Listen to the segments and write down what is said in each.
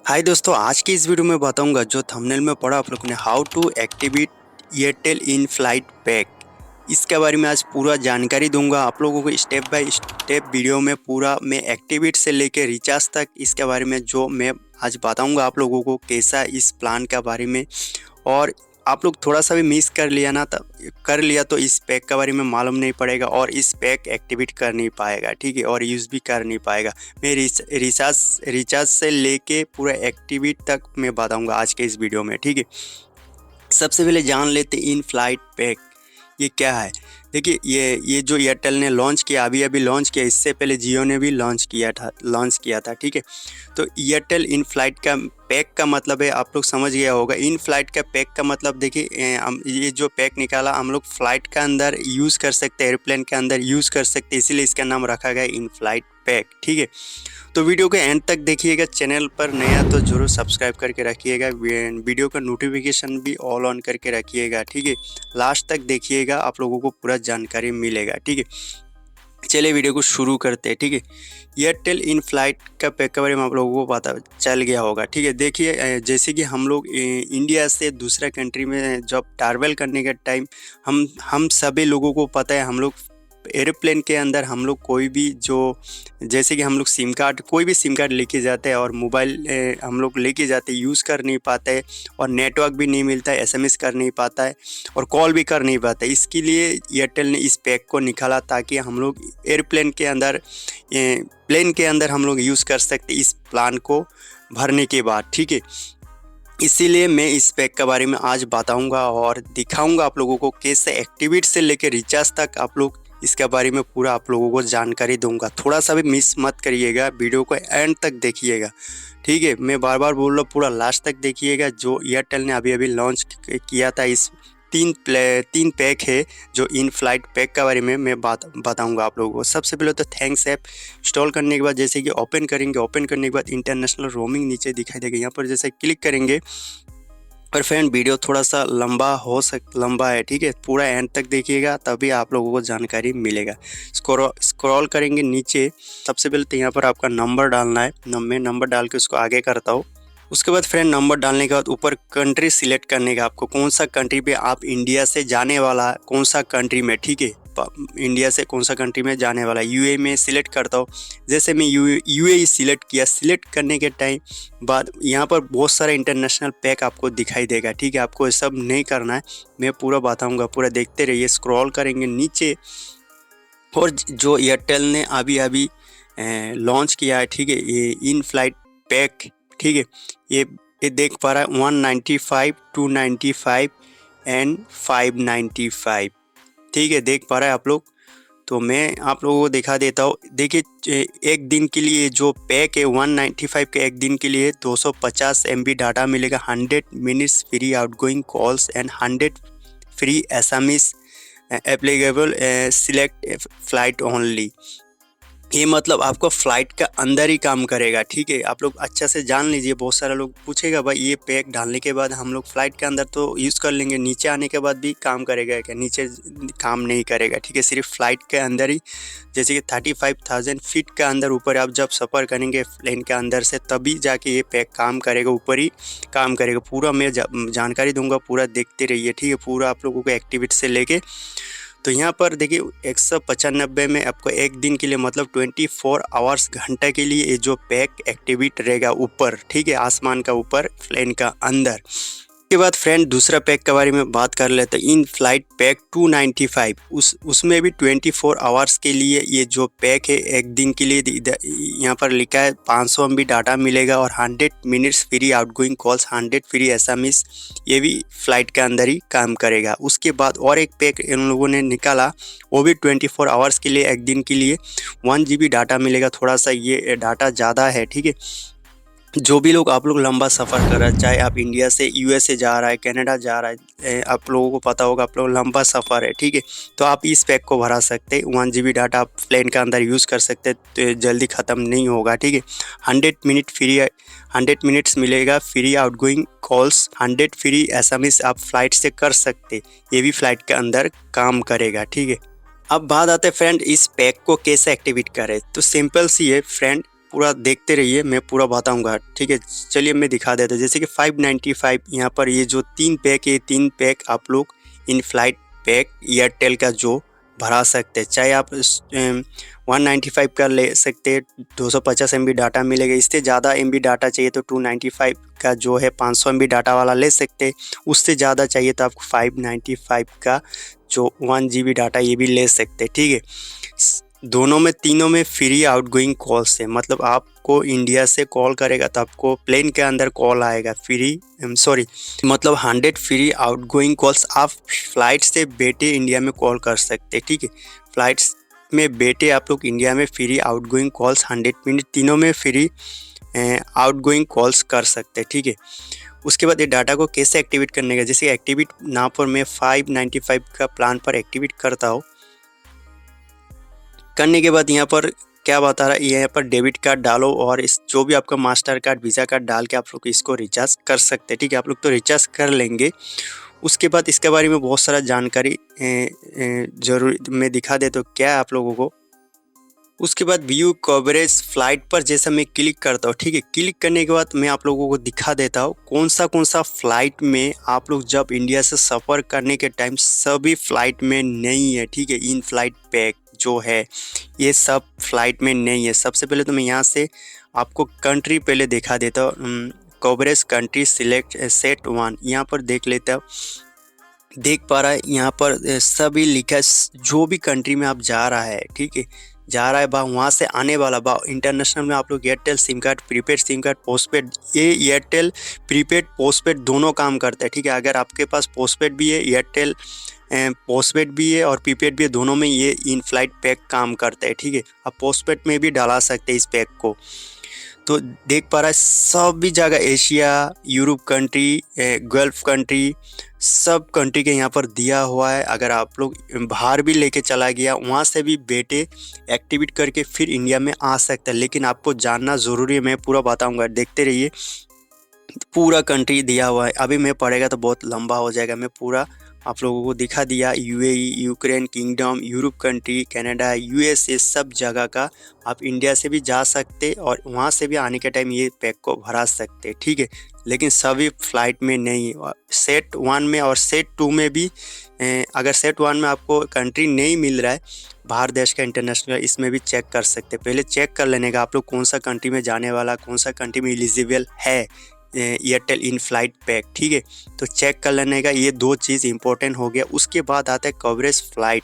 हाय दोस्तों, आज की इस वीडियो में बताऊंगा जो थंबनेल में पढ़ा आप लोगों ने, how to activate Airtel in flight pack. इसके बारे में आज पूरा जानकारी दूंगा आप लोगों को, स्टेप बाय स्टेप वीडियो में पूरा मैं एक्टिवेट से लेके रिचार्ज तक इसके बारे में जो मैं आज बताऊंगा आप लोगों को कैसा इस प्लान के बारे में। और आप लोग थोड़ा सा भी मिस कर लिया ना कर लिया तो इस पैक के बारे में मालूम नहीं पड़ेगा और इस पैक एक्टिवेट कर नहीं पाएगा, ठीक है, और यूज़ भी कर नहीं पाएगा। मैं रिचार्ज से लेके पूरा एक्टिवेट तक मैं बताऊंगा आज के इस वीडियो में, ठीक है। सबसे पहले जान लेते इन फ्लाइट पैक ये क्या है। देखिए, ये जो एयरटेल ने लॉन्च किया, अभी लॉन्च किया, इससे पहले जियो ने भी लॉन्च किया था, ठीक है। तो एयरटेल इन फ्लाइट का पैक का मतलब है, आप लोग समझ गया होगा। इन फ्लाइट का पैक का मतलब देखिए, ये जो पैक निकाला हम लोग फ्लाइट के अंदर यूज़ कर सकते हैं, एयरप्लेन के अंदर यूज़ कर सकते हैं, इसीलिए इसका नाम रखा गया इन फ्लाइट पैक, ठीक है। तो वीडियो के एंड तक देखिएगा। चैनल पर नया तो जरूर सब्सक्राइब करके रखिएगा, वीडियो का नोटिफिकेशन भी ऑल ऑन करके रखिएगा, ठीक है। लास्ट तक देखिएगा, आप लोगों को पूरा जानकारी मिलेगा, ठीक है। चलिए वीडियो को शुरू करते हैं, ठीक है। एयरटेल इन फ्लाइट का पैक के बारे में आप लोगों को पता चल गया होगा, ठीक है। देखिए, जैसे कि हम लोग इंडिया से दूसरा कंट्री में जब ट्रैवल करने का टाइम, हम सभी लोगों को पता है, हम लोग एरोप्लेन के अंदर हम लोग कोई भी जो, जैसे कि हम लोग कोई भी सिम कार्ड लेके जाते हैं और मोबाइल हम लोग लेके जाते यूज़ कर नहीं पाते और नेटवर्क भी नहीं मिलता है, एसएमएस कर नहीं पाता है और कॉल भी कर नहीं पाता है। इसके लिए एयरटेल ने इस पैक को निकाला ताकि हम लोग एयरप्लेन के अंदर प्लेन के अंदर हम लोग यूज़ कर सकते इस प्लान को भरने के बाद, ठीक है। इसीलिए मैं इस पैक के बारे में आज बताऊंगा और दिखाऊंगा आप लोगों को कैसे एक्टिवेट से लेकर रिचार्ज तक आप लोग इसके बारे में पूरा आप लोगों को जानकारी दूंगा। थोड़ा सा भी मिस मत करिएगा, वीडियो को एंड तक देखिएगा, ठीक है। मैं बार बार बोल रहा हूँ, पूरा लास्ट तक देखिएगा। जो एयरटेल ने अभी लॉन्च किया था, इस तीन पैक है जो इन फ्लाइट पैक के बारे में मैं बताऊंगा आप लोगों को। सबसे पहले तो थैंक्स ऐप इंस्टॉल करने के बाद जैसे कि ओपन करेंगे, ओपन करने के बाद इंटरनेशनल रोमिंग नीचे दिखाई देगा, यहाँ पर जैसे क्लिक करेंगे। पर फ्रेंड, वीडियो थोड़ा सा लंबा है, ठीक है। पूरा एंड तक देखिएगा तभी आप लोगों को जानकारी मिलेगा। स्क्रॉल करेंगे नीचे, सबसे पहले तो यहाँ पर आपका नंबर डालना है। मैं नंबर डाल के उसको आगे करता हूँ। उसके बाद फ्रेंड, नंबर डालने के बाद ऊपर कंट्री सिलेक्ट करने का, आपको कौन सा कंट्री पे आप इंडिया से जाने वाला है, कौन सा कंट्री में, ठीक है। इंडिया से कौन सा कंट्री में जाने वाला है, यूएई में सिलेक्ट करता हूँ। जैसे मैं यूएई सिलेक्ट किया, सिलेक्ट करने के टाइम बाद यहाँ पर बहुत सारा इंटरनेशनल पैक आपको दिखाई देगा, ठीक है। आपको ये सब नहीं करना है, मैं पूरा बताऊँगा, पूरा देखते रहिए। स्क्रॉल करेंगे नीचे और जो एयरटेल ने अभी लॉन्च किया है, ठीक है, ये इन फ्लाइट पैक, ठीक है। ये देख पा रहा है 195, 295 एंड 595, ठीक है, देख पा रहा है आप लोग। तो मैं आप लोगों को दिखा देता हूँ। देखिए, एक दिन के लिए जो पैक है 195 के, एक दिन के लिए 250 MB डाटा मिलेगा, 100 minutes free outgoing calls and 100 free SMS applicable select flight only. ये मतलब आपको फ्लाइट का अंदर ही काम करेगा, ठीक है। आप लोग अच्छा से जान लीजिए। बहुत सारे लोग पूछेगा, भाई ये पैक डालने के बाद हम लोग फ्लाइट के अंदर तो यूज़ कर लेंगे, नीचे आने के बाद भी काम करेगा क्या? नीचे काम नहीं करेगा, ठीक है, सिर्फ फ्लाइट के अंदर ही। जैसे कि 35,000 फीट के अंदर ऊपर आप जब सफ़र करेंगे प्लेन के अंदर से, तभी जाके ये पैक काम करेगा, ऊपर ही काम करेगा। पूरा मैं जानकारी दूंगा, पूरा देखते रहिए, ठीक है। पूरा आप लोगों को एक्टिविटी से लेके, तो यहाँ पर देखिए 195 में आपको एक दिन के लिए मतलब 24 आवर्स, घंटा के लिए ये जो पैक एक्टिवेट रहेगा ऊपर, ठीक है, आसमान का ऊपर प्लेन का अंदर। के बाद फ्रेंड, दूसरा पैक के बारे में बात कर लेते हैं। इन फ्लाइट पैक 295, उसमें भी 24 आवर्स के लिए ये जो पैक है, एक दिन के लिए यहाँ पर लिखा है 500 MB डाटा मिलेगा और 100 minutes free outgoing calls, 100 free SMS, ये भी फ्लाइट के अंदर ही काम करेगा। उसके बाद और एक पैक इन लोगों ने निकाला, वो भी 24 आवर्स के लिए, एक दिन के लिए 1 GB डाटा मिलेगा। थोड़ा सा ये डाटा ज़्यादा है, ठीक है। जो भी लोग आप लोग लंबा सफ़र कर रहे हैं, चाहे आप इंडिया से यूएसए जा रहा है, कनाडा जा रहा है, आप लोगों को पता होगा, आप लोग लंबा सफ़र है, ठीक है, तो आप इस पैक को भरा सकते हैं। 1 GB डाटा आप प्लेन के अंदर यूज़ कर सकते हैं, तो जल्दी ख़त्म नहीं होगा, ठीक है। 100 मिनट्स मिलेगा free outgoing calls, 100 free SMS आप फ्लाइट से कर सकते, ये भी फ्लाइट के अंदर काम करेगा, ठीक है। अब बात आते हैं फ्रेंड, इस पैक को कैसे एक्टिवेट करें। तो सिंपल सी है फ्रेंड, पूरा देखते रहिए, मैं पूरा बताऊंगा, ठीक है। चलिए मैं दिखा देता हूँ। जैसे कि 595 यहाँ पर ये जो 3 पैक, ये 3 पैक आप लोग इन फ्लाइट पैक एयरटेल का जो भरा सकते हैं। चाहे आप 195 का ले सकते हैं, 250 MB डाटा मिलेगा। इससे ज़्यादा MB डाटा चाहिए तो 295 का जो है 500 MB डाटा वाला ले सकते हैं। उससे ज़्यादा चाहिए तो आपको 595 का जो 1 GB डाटा ये भी ले सकते हैं, ठीक है। दोनों में, तीनों में फ्री आउटगोइंग कॉल्स है, मतलब आपको इंडिया से कॉल करेगा तो आपको प्लेन के अंदर कॉल आएगा फ्री, सॉरी मतलब 100 फ्री आउटगोइंग कॉल्स आप फ्लाइट से बैठे इंडिया में कॉल कर सकते हैं, ठीक है। फ्लाइट्स में बैठे आप लोग इंडिया में फ्री आउटगोइंग कॉल्स 100 मिनट तीनों में फ्री आउटगोइंग कॉल्स कर सकते हैं, ठीक है। उसके बाद ये डाटा को कैसे एक्टिवेट करने का, जैसे एक्टिवेट ना पर मैं 595 का प्लान पर एक्टिवेट करता हूँ। करने के बाद यहाँ पर क्या बता रहा है, यहाँ पर डेबिट कार्ड डालो और इस जो भी आपका मास्टर कार्ड, वीज़ा कार्ड डाल के आप लोग इसको रिचार्ज कर सकते हैं, ठीक है। आप लोग तो रिचार्ज कर लेंगे। उसके बाद इसके बारे में बहुत सारा जानकारी जरूर मैं दिखा दे तो क्या आप लोगों को। उसके बाद व्यू कवरेज फ्लाइट पर जैसा मैं क्लिक करता हूँ, ठीक है। क्लिक करने के बाद मैं आप लोगों को दिखा देता हूँ कौन सा फ्लाइट में आप लोग जब इंडिया से सफ़र करने के टाइम सभी फ्लाइट में नहीं है, ठीक है। इन फ्लाइट पैक जो है ये सब फ्लाइट में नहीं है। सबसे पहले तो मैं यहाँ से आपको कंट्री पहले दिखा देता हूँ। कवरेज कंट्री सिलेक्ट सेट 1 यहाँ पर देख लेता हूँ। देख पा रहा है यहाँ पर सभी लिखा है जो भी कंट्री में आप जा रहा है, ठीक है, जा रहा है बा वहाँ से आने वाला बा इंटरनेशनल में आप लोग Airtel SIM card, prepaid SIM card, postpaid, ये एयरटेल प्रीपेड पोस्टपेड दोनों काम करता है, ठीक है। अगर आपके पास पोस्टपेड भी है, एयरटेल पोस्टपेड भी है और प्रीपेड भी है, दोनों में ये इन फ्लाइट पैक काम करता है, ठीक है। आप पोस्टपेड में भी डाला सकते हैं इस पैक को। तो देख पा रहा है सभी जगह Asia, Europe country, gulf country, सब कंट्री के यहाँ पर दिया हुआ है। अगर आप लोग बाहर भी लेके चला गया वहाँ से भी बेटे एक्टिवेट करके फिर इंडिया में आ सकता है, लेकिन आपको जानना ज़रूरी है। मैं पूरा बताऊंगा, देखते रहिए। पूरा कंट्री दिया हुआ है। अभी मैं पढ़ेगा तो बहुत लंबा हो जाएगा, मैं पूरा आप लोगों को दिखा दिया। UAE, Ukraine kingdom, Europe country, Canada, USA, सब जगह का आप इंडिया से भी जा सकते और वहाँ से भी आने के टाइम ये पैक को भरा सकते, ठीक है। लेकिन सभी फ्लाइट में नहीं है। सेट 1 में और सेट 2 में भी अगर सेट 1 में आपको कंट्री नहीं मिल रहा है बाहर देश का इंटरनेशनल, इसमें भी चेक कर सकते। पहले चेक कर लेने का आप लोग कौन सा कंट्री में जाने वाला, कौन सा कंट्री में एलिजिबल है एयरटेल इन फ्लाइट पैक, ठीक है। तो चेक कर लेने का, ये 2 चीज़ इंपॉर्टेंट हो गया। उसके बाद आता है कवरेज फ्लाइट।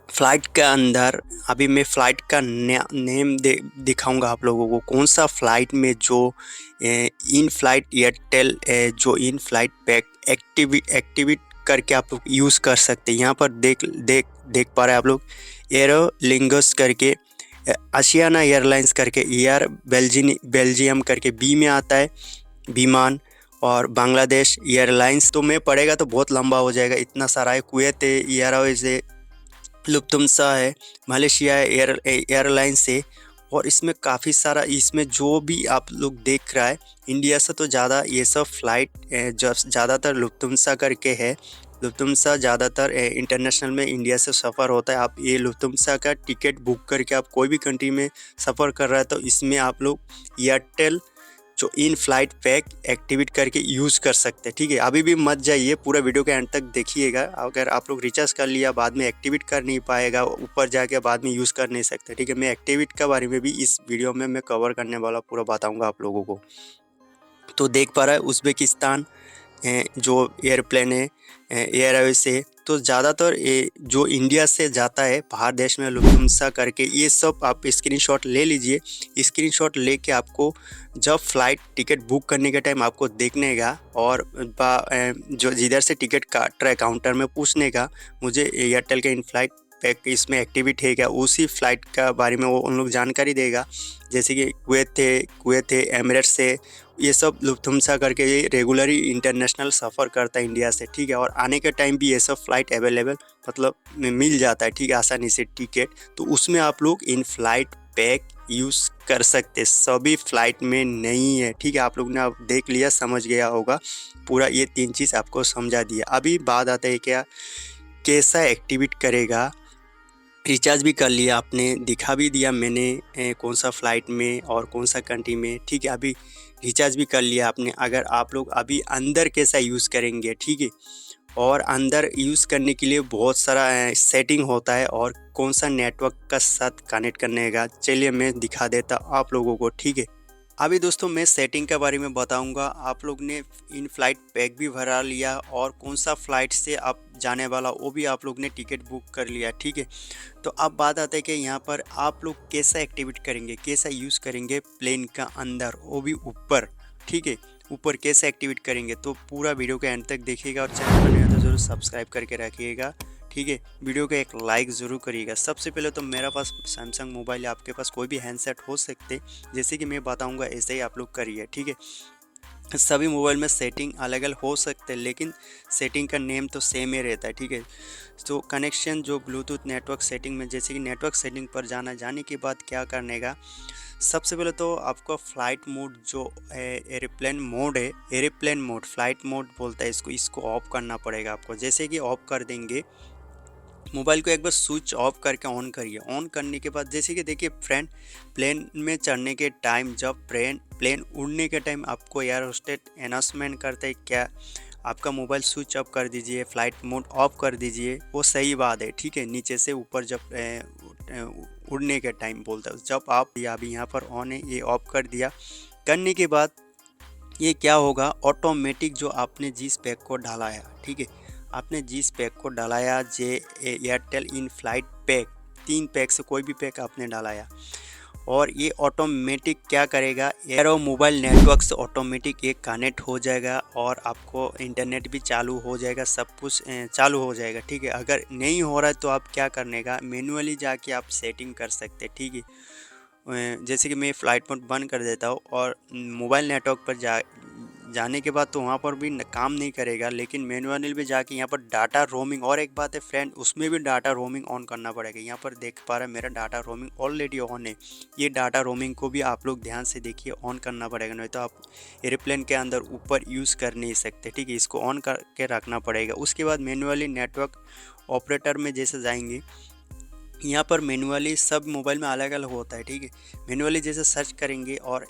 फ्लाइट के अंदर अभी मैं फ़्लाइट का नेम दिखाऊंगा आप लोगों को, कौन सा फ़्लाइट में जो इन फ्लाइट एयरटेल जो इन फ्लाइट पैक एक्टिवेट करके आप लोग यूज़ कर सकते हैं। यहाँ पर देख पा रहे हैं आप लोग, एरोलिंगस करके, आशियाना एयरलाइंस करके, एयर बेल्जियम करके, बी में आता है विमान, और बांग्लादेश एयरलाइंस। तो मैं पढ़ेगा तो बहुत लंबा हो जाएगा, इतना सारा है। कुवैत है, एयरवेज है, लुफ्थांसा है, मलेशिया एयरलाइंस है, और इसमें काफ़ी सारा, इसमें जो भी आप लोग देख रहा है इंडिया से तो ज़्यादा ये सब फ्लाइट ज़्यादातर लुफ्थांसा करके है। लुफ्थांसा ज़्यादातर इंटरनेशनल में इंडिया से सफ़र होता है। आप ये लुफ्थांसा का टिकट बुक करके आप कोई भी कंट्री में सफ़र कर रहा है तो इसमें आप लोग एयरटेल जो इन फ्लाइट पैक एक्टिवेट करके यूज़ कर सकते हैं, ठीक है। अभी भी मत जाइए, पूरा वीडियो के एंड तक देखिएगा। अगर आप लोग रिचार्ज कर लिया बाद में एक्टिवेट कर नहीं पाएगा, ऊपर जाके बाद में यूज़ कर नहीं सकते, ठीक है। मैं एक्टिवेट के बारे में भी इस वीडियो में मैं कवर करने वाला पूरा बताऊँगा आप लोगों को। तो देख पा रहा है उज़्बेकिस्तान जो एयरप्लेन है, एयरवेज है, तो ज़्यादातर जो इंडिया से जाता है बाहर देश में लुफ्थांसा करके, ये सब आप स्क्रीनशॉट ले लीजिए। स्क्रीनशॉट लेके आपको जब फ्लाइट टिकट बुक करने के टाइम आपको देखने का, और जो जिधर से टिकट काट रहा है काउंटर में पूछने का, मुझे एयरटेल के इन फ्लाइट पैक इसमें एक्टिवेट है क्या, उसी फ्लाइट का बारे में वो उन लोग जानकारी देगा। जैसे कि कुवैत है, एमिरेट्स है, ये सब लुफ्थांसा करके ये रेगुलरली इंटरनेशनल सफ़र करता है इंडिया से, ठीक है। और आने के टाइम भी ये सब फ्लाइट अवेलेबल मतलब मिल जाता है, ठीक है, आसानी से टिकट। तो उसमें आप लोग इन फ्लाइट पैक यूज़ कर सकते, सभी फ्लाइट में नहीं है, ठीक है। आप लोग ने अब देख लिया, समझ गया होगा पूरा, ये 3 चीज़ आपको समझा दिया। अभी बात आता है क्या कैसा एक्टिवेट करेगा रिचार्ज भी कर लिया आपने, दिखा भी दिया मैंने कौन सा फ़्लाइट में और कौन सा कंट्री में, ठीक है। अभी रिचार्ज भी कर लिया आपने। अगर आप लोग अभी अंदर कैसा यूज़ करेंगे, ठीक है, और अंदर यूज़ करने के लिए बहुत सारा सेटिंग होता है और कौन सा नेटवर्क का साथ कनेक्ट करने का, चलिए मैं दिखा देता आप लोगों को, ठीक है। अभी दोस्तों मैं सेटिंग के बारे में बताऊंगा। आप लोग ने इन फ्लाइट पैक भी भरा लिया और कौन सा फ़्लाइट से आप जाने वाला वो भी आप लोग ने टिकट बुक कर लिया, ठीक है। तो अब बात आता है कि यहाँ पर आप लोग कैसा एक्टिवेट करेंगे, कैसा यूज़ करेंगे प्लेन का अंदर, वो भी ऊपर, ठीक है। ऊपर कैसे एक्टिवेट करेंगे, तो पूरा वीडियो के एंड तक देखिएगा और चैनल पर नया है तो ज़रूर सब्सक्राइब करके रखिएगा, ठीक है। वीडियो को एक लाइक ज़रूर करिएगा। सबसे पहले तो मेरा पास सैमसंग मोबाइल है, आपके पास कोई भी हैंडसेट हो सकते, जैसे कि मैं बताऊंगा ऐसे ही आप लोग करिए, ठीक है। सभी मोबाइल में सेटिंग अलग अलग हो सकते हैं, लेकिन सेटिंग का नेम तो सेम ही रहता है, ठीक है। तो कनेक्शन जो ब्लूटूथ नेटवर्क सेटिंग में, जैसे कि नेटवर्क सेटिंग पर जाने के बाद क्या करने का, सबसे पहले तो आपको फ़्लाइट मोड जो एरोप्लेन मोड है, एरोप्लेन मोड फ़्लाइट मोड बोलता है इसको ऑफ़ करना पड़ेगा आपको। जैसे कि ऑफ़ कर देंगे, मोबाइल को एक बार स्विच ऑफ करके ऑन करिए। ऑन करने के बाद जैसे कि देखिए फ्रेंड, प्लेन में चढ़ने के टाइम, जब प्लेन उड़ने के टाइम आपको एयर होस्टेस अनाउंसमेंट करते हैं क्या, आपका मोबाइल स्विच ऑफ कर दीजिए, फ़्लाइट मोड ऑफ कर दीजिए, वो सही बात है, ठीक है। नीचे से ऊपर जब उड़ने के टाइम बोलता है, जब आप अभी यहाँ पर ऑन है, ये ऑफ कर दिया। करने के बाद ये क्या होगा, ऑटोमेटिक जो आपने जिस पैक को डाला, ठीक है, आपने जिस पैक को डालाया, जे Airtel in flight pack, 3 pack से कोई भी पैक आपने डालाया, और ये ऑटोमेटिक क्या करेगा, एरो मोबाइल नेटवर्क से ऑटोमेटिक ये कनेक्ट हो जाएगा और आपको इंटरनेट भी चालू हो जाएगा, सब कुछ चालू हो जाएगा, ठीक है। अगर नहीं हो रहा है तो आप क्या करने का, मैन्युअली जाके आप सेटिंग कर सकते हैं, ठीक है। जैसे कि मैं फ़्लाइट मोड बंद कर देता हूँ और मोबाइल नेटवर्क पर जाने के बाद तो वहाँ पर भी काम नहीं करेगा, लेकिन मैनुअली भी जाके यहाँ पर डाटा रोमिंग, और एक बात है फ्रेंड, उसमें भी डाटा रोमिंग ऑन करना पड़ेगा। यहाँ पर देख पा रहे हैं मेरा डाटा रोमिंग ऑलरेडी ऑन है। ये डाटा रोमिंग को भी आप लोग ध्यान से देखिए, ऑन करना पड़ेगा, नहीं तो आप एरोप्लेन के अंदर ऊपर यूज़ कर नहीं सकते, ठीक है। इसको ऑन करके रखना पड़ेगा। उसके बाद मैनुअली नेटवर्क ऑपरेटर में जैसे जाएंगे, यहाँ पर मैनुअली सब मोबाइल में अलग अलग होता है, ठीक है। मैनुअली जैसे सर्च करेंगे और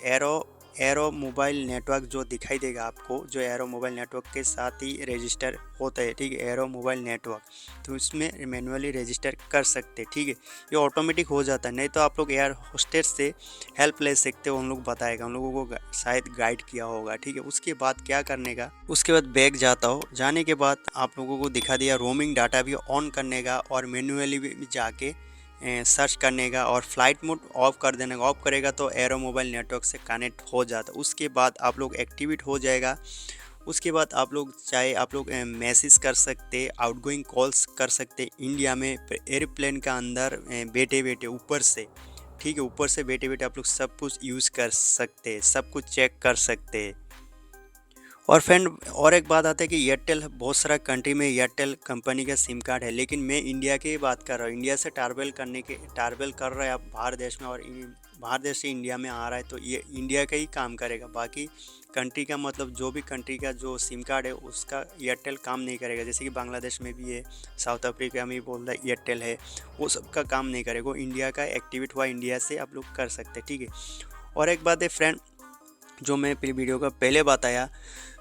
एरो मोबाइल नेटवर्क जो दिखाई देगा आपको, जो एरो मोबाइल नेटवर्क के साथ ही रजिस्टर होता है, ठीक है, एरो मोबाइल नेटवर्क, तो इसमें मैनुअली रजिस्टर कर सकते हैं, ठीक है। ये ऑटोमेटिक हो जाता है, नहीं तो आप लोग एयर होस्टेस से हेल्प ले सकते हो, उन लोग बताएगा, उन लोगों को शायद गाइड किया होगा, ठीक है। उसके बाद क्या करने का, उसके बाद बैग जाता हो, जाने के बाद आप लोगों को दिखा दिया रोमिंग डाटा भी ऑन करने का और मैनुअली भी जाके सर्च करने का और फ़्लाइट मोड ऑफ़ कर देने का। ऑफ़ करेगा तो एरो मोबाइल नेटवर्क से कनेक्ट हो जाता। उसके बाद आप लोग एक्टिवेट हो जाएगा। उसके बाद आप लोग चाहे आप लोग मैसेज कर सकते, आउटगोइंग कॉल्स कर सकते इंडिया में एयरप्लेन का अंदर बैठे बैठे ऊपर से, ठीक है, ऊपर से बैठे बैठे आप लोग सब कुछ यूज़ कर सकते, सब कुछ चेक कर सकते। और फ्रेंड और एक बात आता है कि एयरटेल, बहुत सारा कंट्री में एयरटेल कंपनी का सिम कार्ड है, लेकिन मैं इंडिया की बात कर रहा हूँ। इंडिया से ट्रैवल कर रहा है आप बाहर देश में, और बाहर देश से इंडिया में आ रहा है, तो ये इंडिया का ही काम करेगा। बाकी कंट्री का मतलब जो भी कंट्री का जो सिम कार्ड है उसका एयरटेल काम नहीं करेगा। जैसे कि बांग्लादेश में भी है, साउथ अफ्रीका में भी बोल रहा है एयरटेल है, वो सबका काम नहीं करेगा। वो इंडिया का एक्टिवेट हुआ, इंडिया से आप लोग कर सकते, ठीक है। और एक बात है फ्रेंड, जो मैं वीडियो का पहले बताया,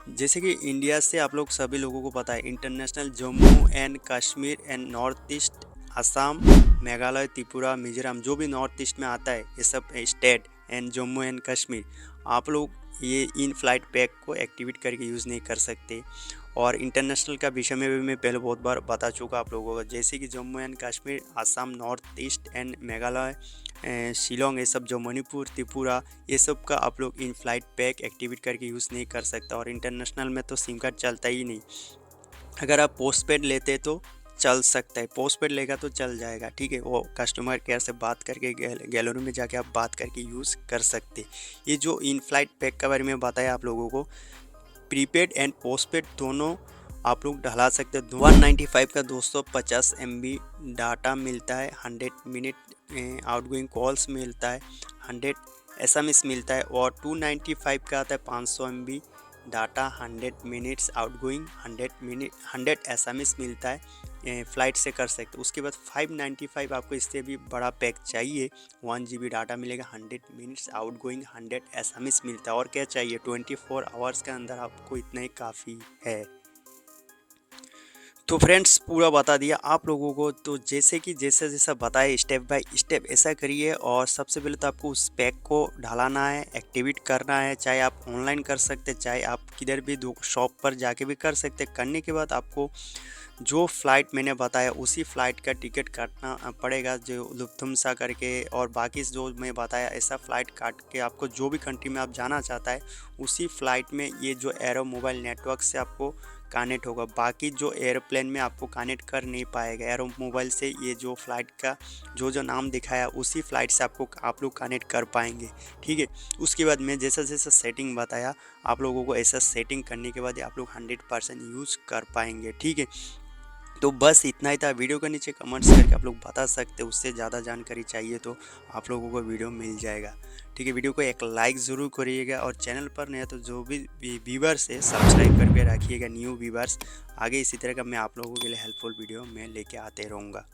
जैसे कि इंडिया से आप लोग सभी लोगों को पता है, international Jammu and Kashmir and north east, Assam, Meghalaya, Tripura, Mizoram, जो भी नॉर्थ ईस्ट में आता है, ये सब state and Jammu and Kashmir, आप लोग ये इन फ्लाइट पैक को एक्टिवेट करके यूज़ नहीं कर सकते। और इंटरनेशनल का विषय में भी मैं पहले बहुत बार बता चुका आप लोगों को, जैसे कि Jammu and Kashmir, Assam, north east and Meghalaya, Shillong, ये सब जो मणिपुर, त्रिपुरा, ये सब का आप लोग इन फ्लाइट पैक एक्टिवेट करके यूज़ नहीं कर सकता। और इंटरनेशनल में तो सिम कार्ड चलता ही नहीं। अगर आप पोस्टपेड लेते तो चल सकता है, पोस्टपेड लेगा तो चल जाएगा, ठीक है। वो कस्टमर केयर से बात करके, गैलरी में जाके आप बात करके यूज़ कर सकते। ये जो इन फ्लाइट पैक के बारे में बताया आप लोगों को, प्रीपेड एंड पोस्टपेड दोनों आप लोग डला सकते हैं। 195 का 250 MB डाटा मिलता है, 100 मिनट आउटगोइंग कॉल्स मिलता है, 100 SMS मिलता है। और 295 का आता है 500 MB data, 100 minutes outgoing, 100 SMS मिलता है। फ़्लाइट से कर सकते। उसके बाद 595 आपको इससे भी बड़ा पैक चाहिए, 1 GB डाटा मिलेगा, 100 मिनट्स आउटगोइंग, 100 SMS मिलता है। और क्या चाहिए, 24 आवर्स के अंदर आपको इतना ही काफ़ी है। तो फ्रेंड्स पूरा बता दिया आप लोगों को। तो जैसे कि जैसा जैसा बताए स्टेप बाय स्टेप ऐसा करिए। और सबसे पहले तो आपको उस पैक को ढलाना है, एक्टिवेट करना है। चाहे आप ऑनलाइन कर सकते, चाहे आप किधर भी शॉप पर जाके भी कर सकते। करने के बाद आपको जो फ़्लाइट मैंने बताया उसी फ़्लाइट का टिकट काटना पड़ेगा, जो लुफ्थांसा करके। और बाकी जो मैं बताया ऐसा फ़्लाइट काट के आपको जो भी कंट्री में आप जाना चाहता है उसी फ़्लाइट में ये जो एरो मोबाइल नेटवर्क से आपको कनेक्ट होगा। बाकी जो एरोप्लेन में आपको कनेक्ट कर नहीं पाएगा एरो मोबाइल से। ये जो फ़्लाइट का जो नाम दिखाया उसी फ़्लाइट से आप लोग कनेक्ट कर पाएंगे, ठीक है। उसके बाद मैं जैसा जैसा सेटिंग बताया आप लोगों को, ऐसा सेटिंग करने के बाद आप लोग 100% यूज़ कर पाएंगे, ठीक है। तो बस इतना ही था। वीडियो के नीचे कमेंट्स करके आप लोग बता सकते हैं। उससे ज़्यादा जानकारी चाहिए तो आप लोगों को वीडियो मिल जाएगा, ठीक है। वीडियो को एक लाइक ज़रूर करिएगा। और चैनल पर नहीं है तो जो भी व्यूवर्स है सब्सक्राइब करके रखिएगा, न्यू व्यूवर्स। आगे इसी तरह का मैं आप लोगों के लिए हेल्पफुल वीडियो मैं लेके आते रहूँगा।